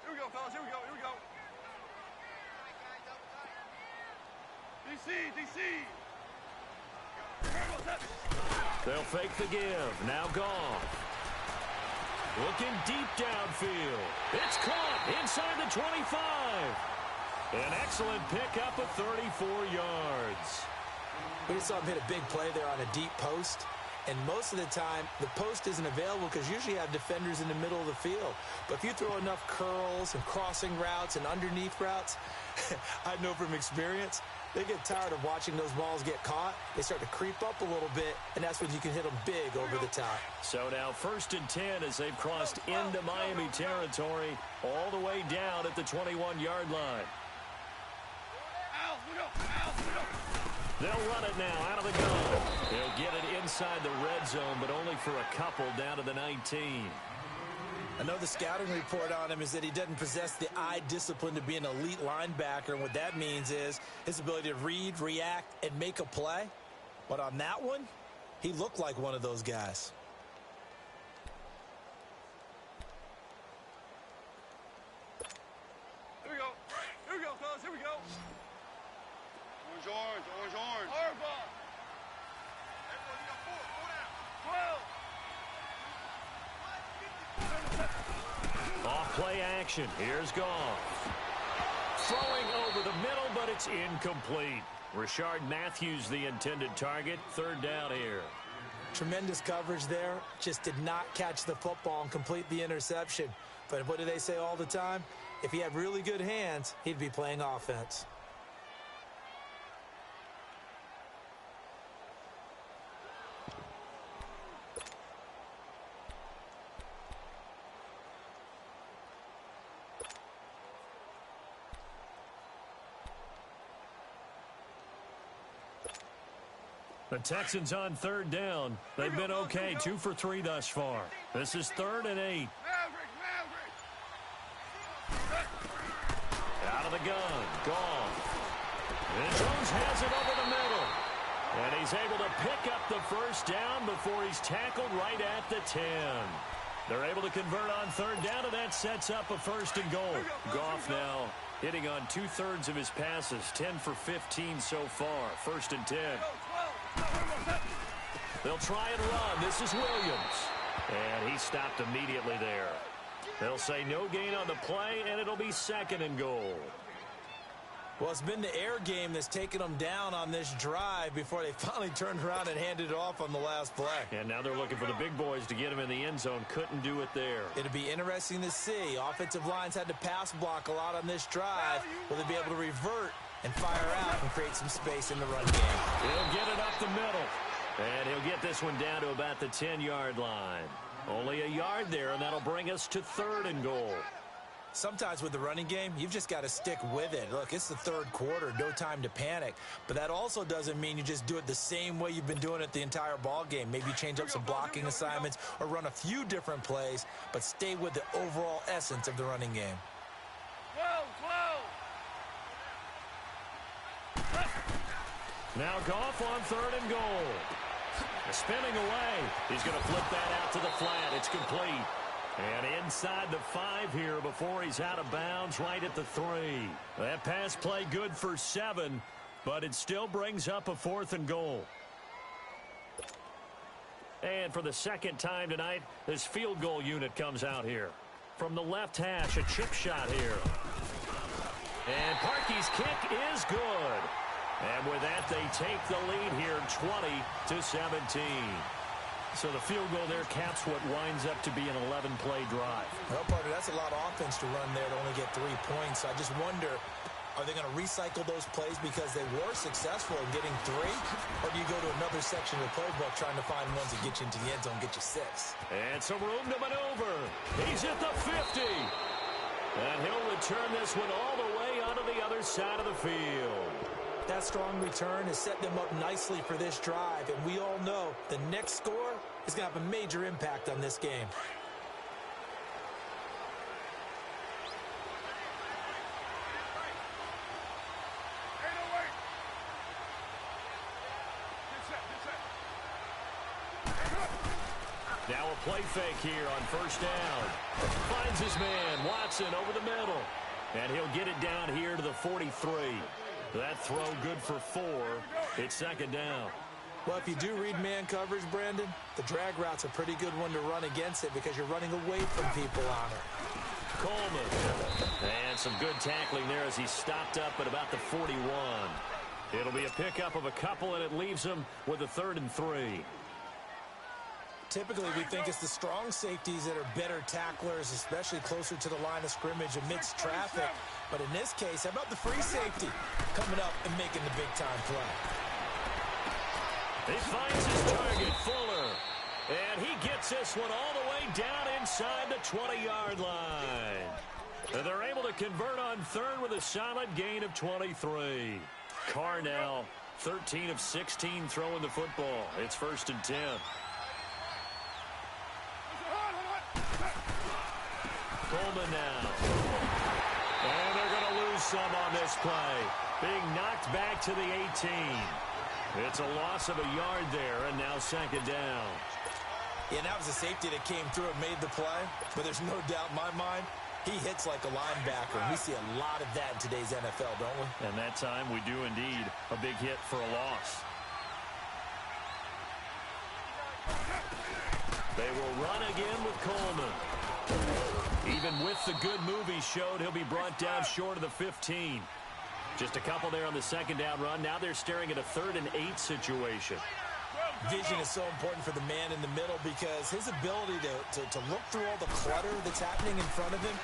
Here we go, fellas. Here we go. Here we go. DC. They'll fake the give. Now Goff. Looking deep downfield. It's caught inside the 25. An excellent pickup of 34 yards. We just saw him hit a big play there on a deep post. And most of the time, the post isn't available because usually you have defenders in the middle of the field. But if you throw enough curls and crossing routes and underneath routes, I know from experience, they get tired of watching those balls get caught. They start to creep up a little bit, and that's when you can hit them big over the top. So now 1st and 10 as they've crossed into Miami territory all the way down at the 21-yard line. They'll run it now out of the gun. They'll get it inside the red zone, but only for a couple down to the 19. I know the scouting report on him is that he doesn't possess the eye discipline to be an elite linebacker, and what that means is his ability to read, react, and make a play. But on that one, he looked like one of those guys. Here we go. Here we go, fellas. Here we go. Orange. Hard ball. Everyone, you got 4. 12. Off-play action. Here's Goff. Throwing over the middle, but it's incomplete. Rashard Matthews, the intended target. 3rd down here. Tremendous coverage there. Just did not catch the football and complete the interception. But what do they say all the time? If he had really good hands, he'd be playing offense. The Texans on 3rd down. They've been okay, 2 for 3 thus far. This is 3rd and 8. Out of the gun, Goff. And Jones has it over the middle. And he's able to pick up the 1st down before he's tackled right at the 10. They're able to convert on 3rd down, and that sets up a 1st and goal. Goff now hitting on 2/3 of his passes, 10 for 15 so far. 1st and 10. They'll try and run. This is Williams. And he stopped immediately there. They'll say no gain on the play, and it'll be 2nd and goal. Well, it's been the air game that's taken them down on this drive before they finally turned around and handed it off on the last play. And now they're looking for the big boys to get him in the end zone. Couldn't do it there. It'll be interesting to see. Offensive lines had to pass block a lot on this drive. Will they be able to revert and fire out and create some space in the run game? He'll get it up the middle. And he'll get this one down to about the 10-yard line. Only a yard there, and that'll bring us to 3rd and goal. Sometimes with the running game, you've just got to stick with it. Look, it's the 3rd quarter, no time to panic. But that also doesn't mean you just do it the same way you've been doing it the entire ball game. Maybe change up some blocking assignments or run a few different plays, but stay with the overall essence of the running game. 12. Now Goff on 3rd and goal. Spinning away. He's going to flip that out to the flat. It's complete. And inside the 5 here before he's out of bounds right at the 3. That pass play good for 7, but it still brings up a 4th and goal. And for the second time tonight, this field goal unit comes out here. From the left hash, a chip shot here. And Parkey's kick is good. And with that, they take the lead here, 20-17. So the field goal there caps what winds up to be an 11-play drive. Well, partner, that's a lot of offense to run there to only get 3 points. I just wonder, are they going to recycle those plays because they were successful in getting 3? Or do you go to another section of the playbook trying to find ones that get you into the end zone and get you 6? And some room to maneuver. He's at the 50. And he'll return this one all the way onto the other side of the field. That strong return has set them up nicely for this drive. And we all know the next score is going to have a major impact on this game. Now a play fake here on first down. Finds his man, Watson, over the middle. And he'll get it down here to the 43. That throw good for 4. It's second down. Well, if you do read man coverage, Brandon, the drag route's a pretty good one to run against it because you're running away from people on it. Coleman. And some good tackling there as he stopped up at about the 41. It'll be a pickup of a couple, and it leaves him with a 3rd and 3. Typically, we think it's the strong safeties that are better tacklers, especially closer to the line of scrimmage amidst traffic. But in this case, how about the free safety coming up and making the big-time play? He finds his target, Fuller. And he gets this one all the way down inside the 20-yard line. And they're able to convert on 3rd with a solid gain of 23. Carr now 13 of 16 throwing the football. It's 1st and 10. Coleman now. And they're going to lose some on this play. Being knocked back to the 18. It's a loss of a yard there, and now 2nd down. Yeah, that was a safety that came through and made the play. But there's no doubt in my mind, he hits like a linebacker. And we see a lot of that in today's NFL, don't we? And that time we do indeed a big hit for a loss. They will run again with Coleman. Even with the good move he showed, he'll be brought down short of the 15. Just a couple there on the 2nd down run. Now they're staring at a 3rd and 8 situation. Vision is so important for the man in the middle because his ability to look through all the clutter that's happening in front of him,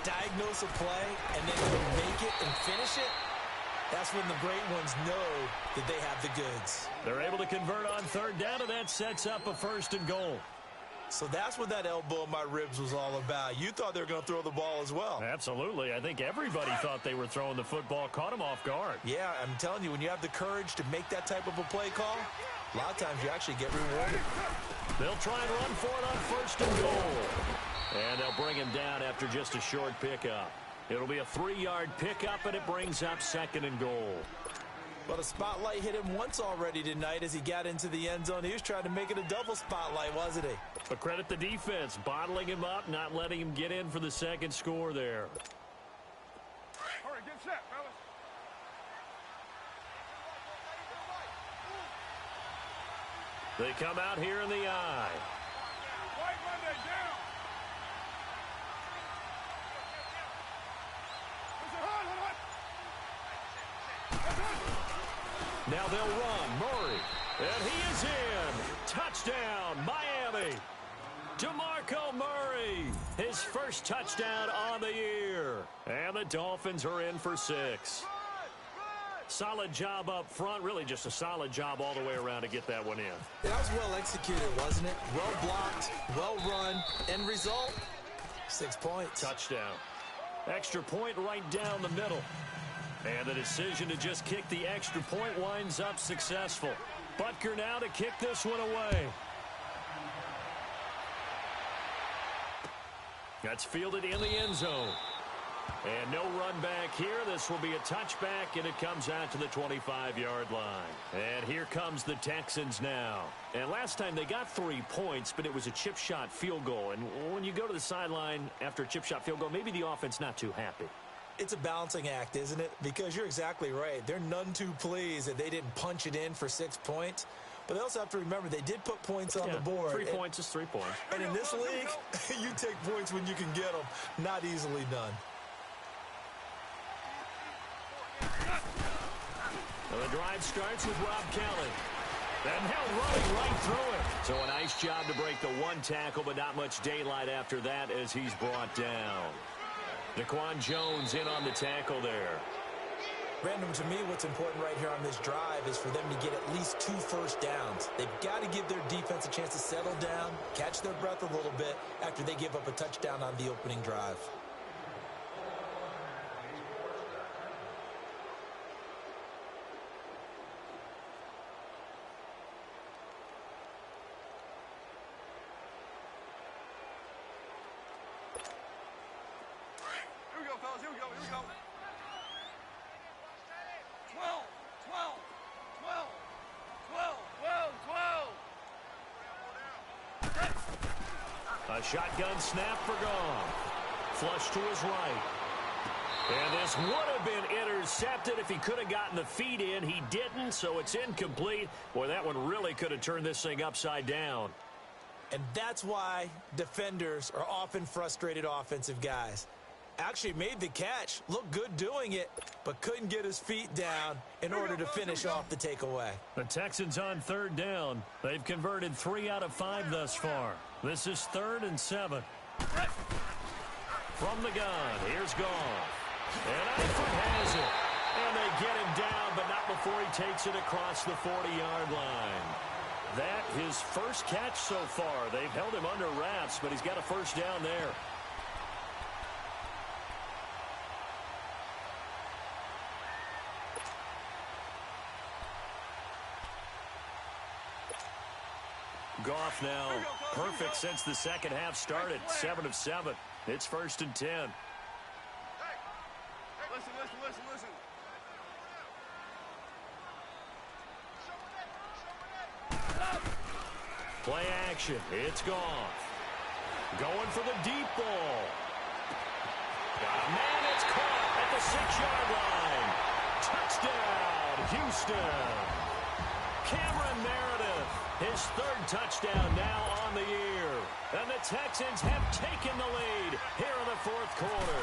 diagnose a play, and then make it and finish it, that's when the great ones know that they have the goods. They're able to convert on 3rd down, and that sets up a 1st and goal. So that's what that elbow in my ribs was all about. You thought they were going to throw the ball as well. Absolutely. I think everybody thought they were throwing the football, caught him off guard. Yeah, I'm telling you, when you have the courage to make that type of a play call, a lot of times you actually get rewarded. They'll try and run for it on 1st and goal. And they'll bring him down after just a short pickup. It'll be a 3-yard pickup, and it brings up 2nd and goal. Well, the spotlight hit him once already tonight as he got into the end zone. He was trying to make it a double spotlight, wasn't he? But credit the defense, bottling him up, not letting him get in for the 2nd score there. All right, get set, fellas. They come out here in the eye. White Monday down. Now they'll run. Murray. And he is in. Touchdown, Miami. DeMarco Murray. His first touchdown on the year. And the Dolphins are in for 6. Solid job up front. Really just a solid job all the way around to get that one in. That was well executed, wasn't it? Well blocked, well run. End result, 6 points. Touchdown. Extra point right down the middle. And the decision to just kick the extra point winds up successful. Butker now to kick this one away. That's fielded in the end zone. And no run back here. This will be a touchback, and it comes out to the 25-yard line. And here comes the Texans now. And last time they got 3 points, but it was a chip shot field goal. And when you go to the sideline after a chip shot field goal, maybe the offense not too happy. It's a balancing act, isn't it? Because you're exactly right. They're none too pleased that they didn't punch it in for 6 points. But they also have to remember they did put points on the board. 3 points is 3 points. And in this league, you take points when you can get them. Not easily done. Well, the drive starts with Rob Kelly. And held running right through it. So a nice job to break the one tackle, but not much daylight after that as he's brought down. Daquan Jones in on the tackle there. Brandon, to me, what's important right here on this drive is for them to get at least 2 first downs. They've got to give their defense a chance to settle down, catch their breath a little bit after they give up a touchdown on the opening drive. Here we go, fellas. Here we go. 12, 12, 12, 12, 12, 12. A shotgun snap for Goff. Flush to his right. And this would have been intercepted if he could have gotten the feet in. He didn't, so it's incomplete. Boy, that one really could have turned this thing upside down. And that's why defenders are often frustrated offensive guys. Actually made the catch, looked good doing it, but couldn't get his feet down in order to finish off the takeaway. The Texans on 3rd down. They've converted 3 out of 5 thus far. This is 3rd and 7. From the gun, here's Goff. And Eifert has it. And they get him down, but not before he takes it across the 40-yard line. That his first catch so far. They've held him under wraps, but he's got a first down there. Goff now perfect since the second half started. 7 of 7. It's 1st and 10. Hey, listen. Play action. It's Goff. Going for the deep ball. Got a man. It's caught at the 6-yard line. Touchdown, Houston. Cameron Meredith, his 3rd touchdown now on the year. And the Texans have taken the lead here in the 4th quarter.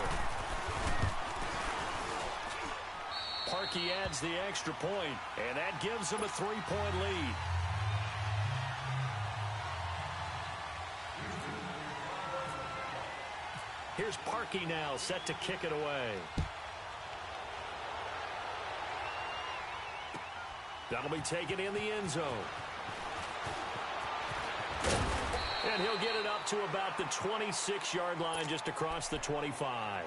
Parkey adds the extra point, and that gives them a 3-point lead. Here's Parkey now, set to kick it away. That'll be taken in the end zone. And he'll get it up to about the 26-yard line, just across the 25.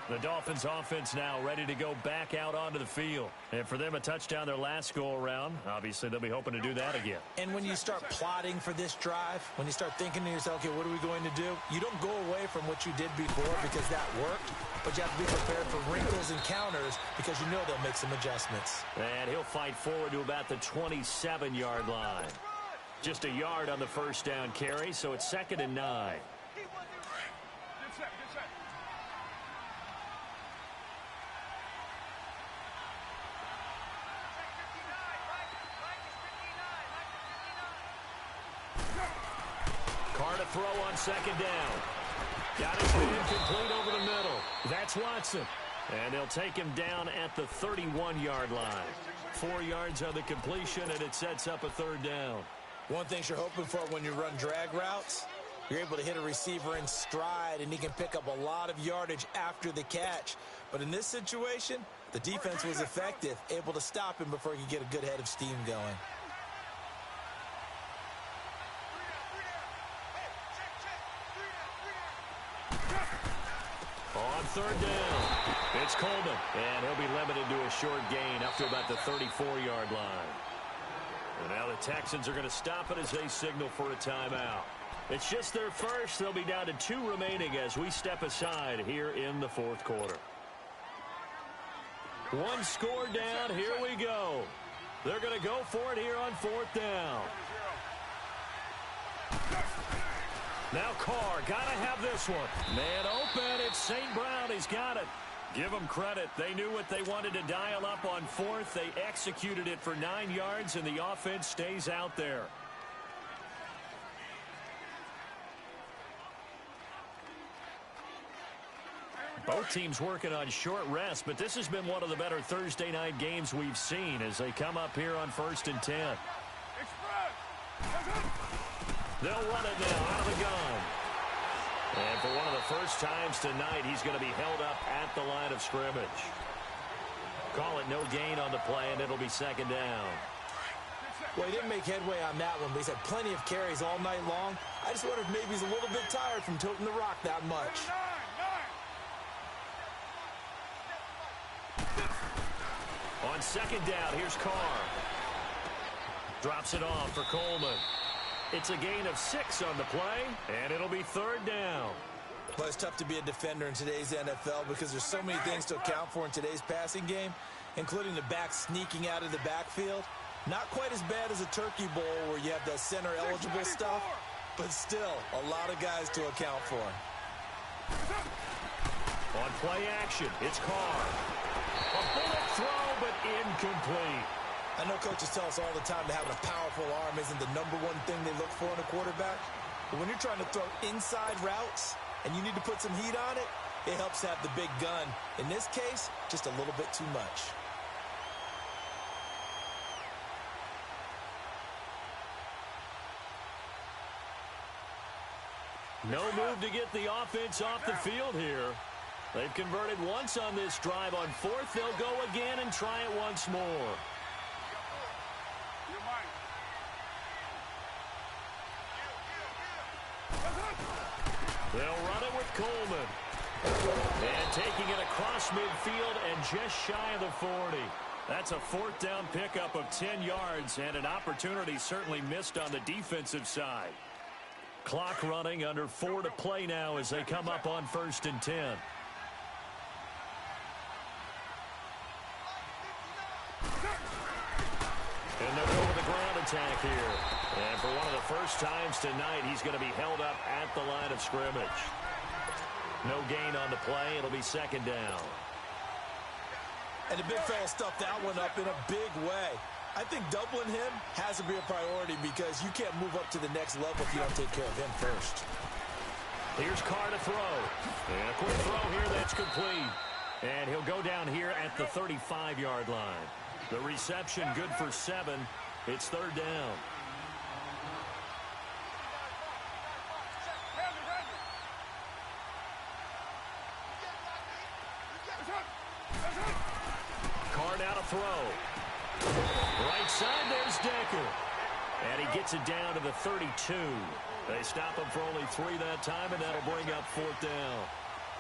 The Dolphins offense now ready to go back out onto the field. And for them, a touchdown their last go-around. Obviously, they'll be hoping to do that again. And when you start plotting for this drive, when you start thinking to yourself, okay, what are we going to do? You don't go away from what you did before because that worked. But you have to be prepared for wrinkles and counters because you know they'll make some adjustments. And he'll fight forward to about the 27-yard line. Just a yard on the first down carry, so it's 2nd and 9. Good set. Carr to throw on 2nd down. Got his man complete over the middle. That's Watson. And they'll take him down at the 31-yard line. 4 yards on the completion, and it sets up a 3rd down. One thing you're hoping for when you run drag routes, you're able to hit a receiver in stride, and he can pick up a lot of yardage after the catch. But in this situation, the defense was effective, able to stop him before he could get a good head of steam going. On 3rd down, it's Coleman, and he'll be limited to a short gain up to about the 34-yard line. And now the Texans are going to stop it as they signal for a timeout. It's just their first. They'll be down to 2 remaining as we step aside here in the 4th quarter. 1 score down. Here we go. They're going to go for it here on 4th down. Now Carr, got to have this one. Man open, it's St. Brown. He's got it. Give them credit. They knew what they wanted to dial up on fourth. They executed it for 9 yards, and the offense stays out there. Both teams working on short rest, but this has been one of the better Thursday night games we've seen as they come up here on 1st and 10. They'll run it now out of the gun. And for one of the first times tonight, he's going to be held up at the line of scrimmage. Call it no gain on the play, and it'll be 2nd down. Well, he didn't make headway on that one, but he's had plenty of carries all night long. I just wonder if maybe he's a little bit tired from toting the rock that much. On 2nd down, here's Carr. Drops it off for Coleman. It's a gain of 6 on the play, and it'll be 3rd down. Well, it's tough to be a defender in today's NFL because there's so many things to account for in today's passing game, including the back sneaking out of the backfield. Not quite as bad as a turkey bowl where you have that center-eligible stuff, but still a lot of guys to account for. On play action, it's Carr. A bullet throw, but incomplete. I know coaches tell us all the time that having a powerful arm isn't the number one thing they look for in a quarterback. But when you're trying to throw inside routes and you need to put some heat on it, it helps have the big gun. In this case, just a little bit too much. No move to get the offense off the field here. They've converted once on this drive. On 4th, they'll go again and try it once more. They'll run it with Coleman. And taking it across midfield and just shy of the 40. That's a 4th down pickup of 10 yards and an opportunity certainly missed on the defensive side. Clock running, under 4 to play now as they come up on 1st and 10. And they'll go with the ground attack here. And for one of the first times tonight, he's going to be held up at the line of scrimmage. No gain on the play. It'll be 2nd down. And the big fella stuffed that one up in a big way. I think doubling him has to be a priority because you can't move up to the next level if you don't take care of him first. Here's Carr to throw. And a quick throw here that's complete. And he'll go down here at the 35-yard line. The reception good for 7. It's 3rd down. Carr now to throw. Right side, there's Decker. And he gets it down to the 32. They stop him for only 3 that time, and that'll bring up 4th down.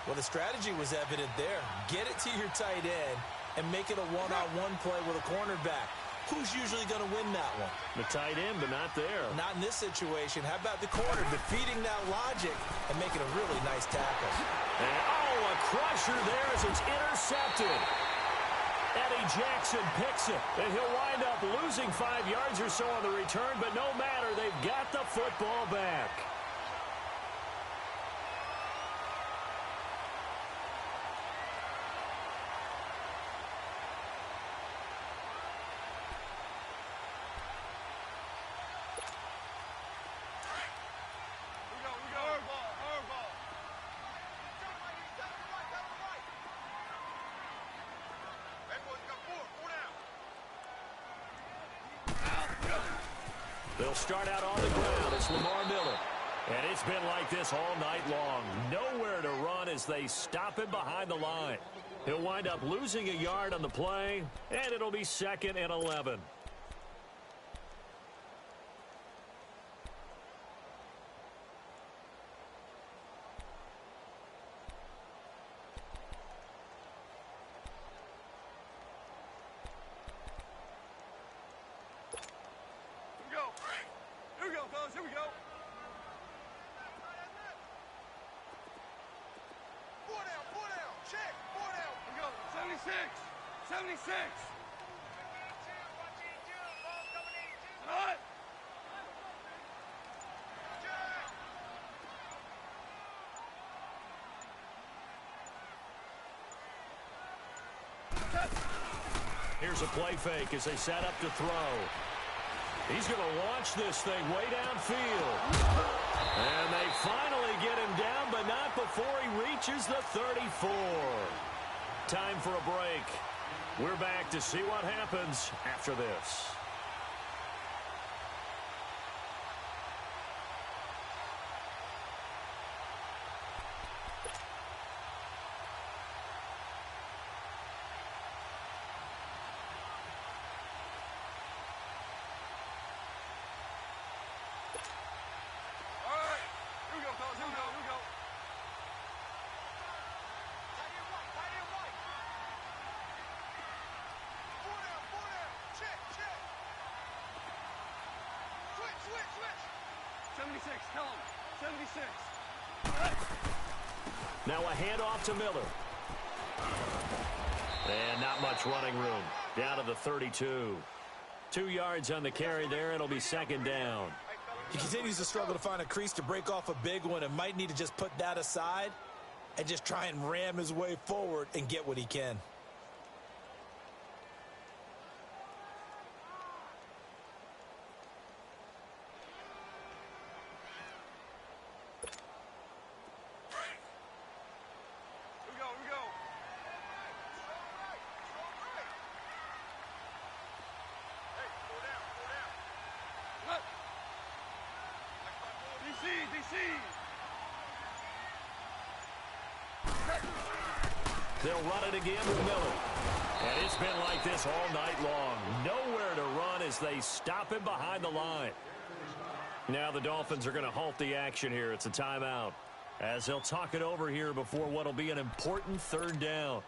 Well, the strategy was evident there. Get it to your tight end and make it a one-on-one play with a cornerback. Who's usually going to win that one? The tight end, but not there. Not in this situation. How about the corner defeating that logic and making a really nice tackle? And, a crusher there as it's intercepted. Eddie Jackson picks it, and he'll wind up losing 5 yards or so on the return, but no matter, they've got the football back. They'll start out on the ground. It's Lamar Miller. And it's been like this all night long. Nowhere to run as they stop him behind the line. He'll wind up losing a yard on the play, and it'll be 2nd and 11. Here we go. 4 down, check, 4 down. Here we go, 76, 76. Hot. Here's a play fake as they set up to throw. He's going to launch this thing way downfield. And they finally get him down, but not before he reaches the 34. Time for a break. We're back to see what happens after this. Now a handoff to Miller. And not much running room. Down to the 32. 2 yards on the carry there. It'll be second down. He continues to struggle to find a crease to break off a big one and might need to just put that aside and just try and ram his way forward and get what he can. They'll run it again with Miller. And it's been like this all night long. Nowhere to run as they stop him behind the line. Now the Dolphins are going to halt the action here. It's a timeout as they'll talk it over here before what will be an important third down.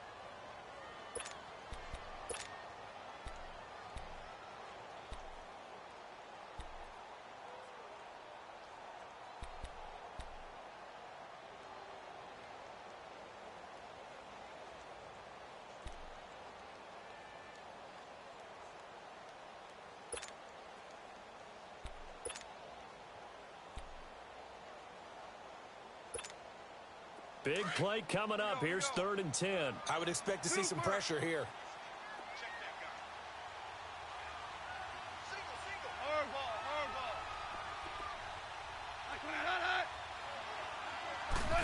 Big play coming up. Here's 3rd and 10. I would expect to see some pressure here.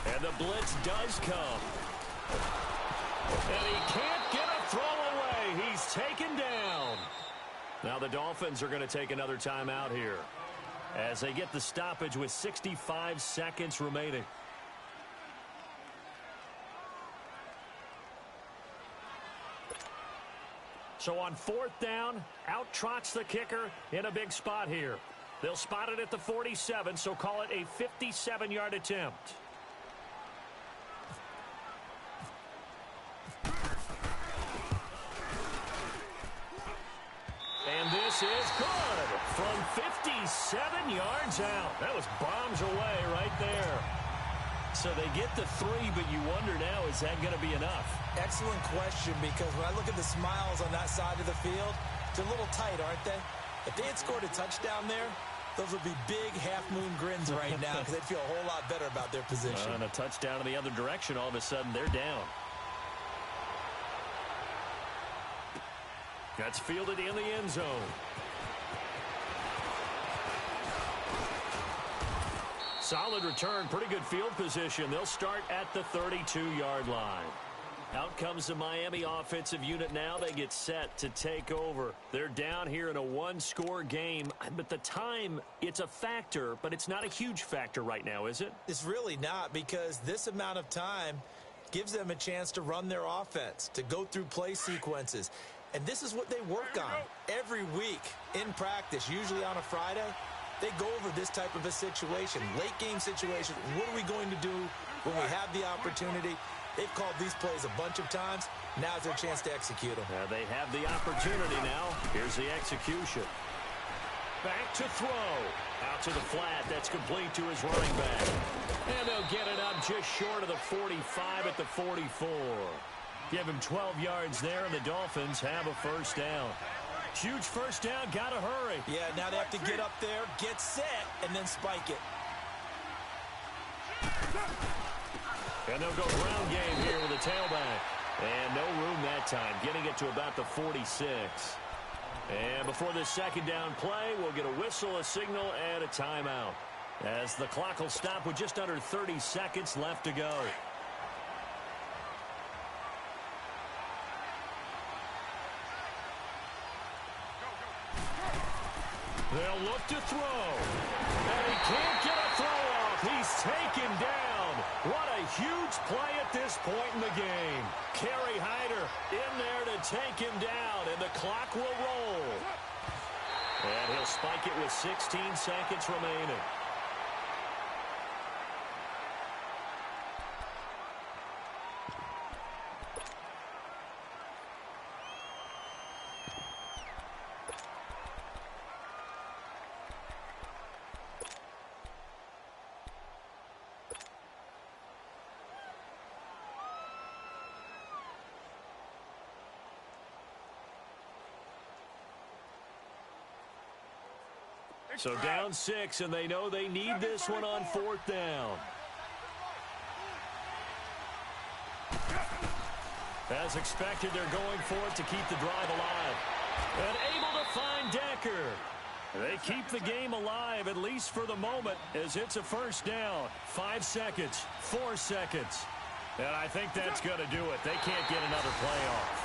And the blitz does come. And he can't get a throw away. He's taken down. Now the Dolphins are going to take another timeout here as they get the stoppage with 65 seconds remaining. So on 4th down, out trots the kicker in a big spot here. They'll spot it at the 47, so call it a 57-yard attempt. And this is good from 57 yards out. That was bombs away right there. So they get the 3, but you wonder now, is that going to be enough? Excellent question, because when I look at the smiles on that side of the field, they're a little tight, aren't they? If they had scored a touchdown there, those would be big half-moon grins right now because they'd feel a whole lot better about their position. And a touchdown in the other direction, all of a sudden they're down. That's fielded in the end zone. Solid return, pretty good field position. They'll start at the 32-yard line. Out comes the Miami offensive unit now. They get set to take over. They're down here in a one-score game. But the time, it's a factor, but it's not a huge factor right now, is it? It's really not, because this amount of time gives them a chance to run their offense, to go through play sequences. And this is what they work on every week in practice, usually on a Friday. They go over this type of a situation, late game situation. What are we going to do when we have the opportunity? They've called these plays a bunch of times. Now's their chance to execute them. They have the opportunity now. Here's the execution. Back to throw. Out to the flat. That's complete to his running back. And they'll get it up just short of the 45 at the 44. Give him 12 yards there, and the Dolphins have a first down. Huge first down, gotta hurry. Yeah, now they have to get up there, get set, and then spike it. And they'll go ground game here with a tailback. And no room that time, getting it to about the 46. And before this second down play, we'll get a whistle, a signal, and a timeout, as the clock will stop with just under 30 seconds left to go. They'll look to throw. And he can't get a throw off. He's taken down. What a huge play at this point in the game. Kerry Hyder in there to take him down, and the clock will roll. And he'll spike it with 16 seconds remaining. So down 6, and they know they need this one on 4th down. As expected, they're going for it to keep the drive alive. And able to find Decker. They keep the game alive, at least for the moment, as it's a first down. 5 seconds, 4 seconds. And I think that's going to do it. They can't get another play off.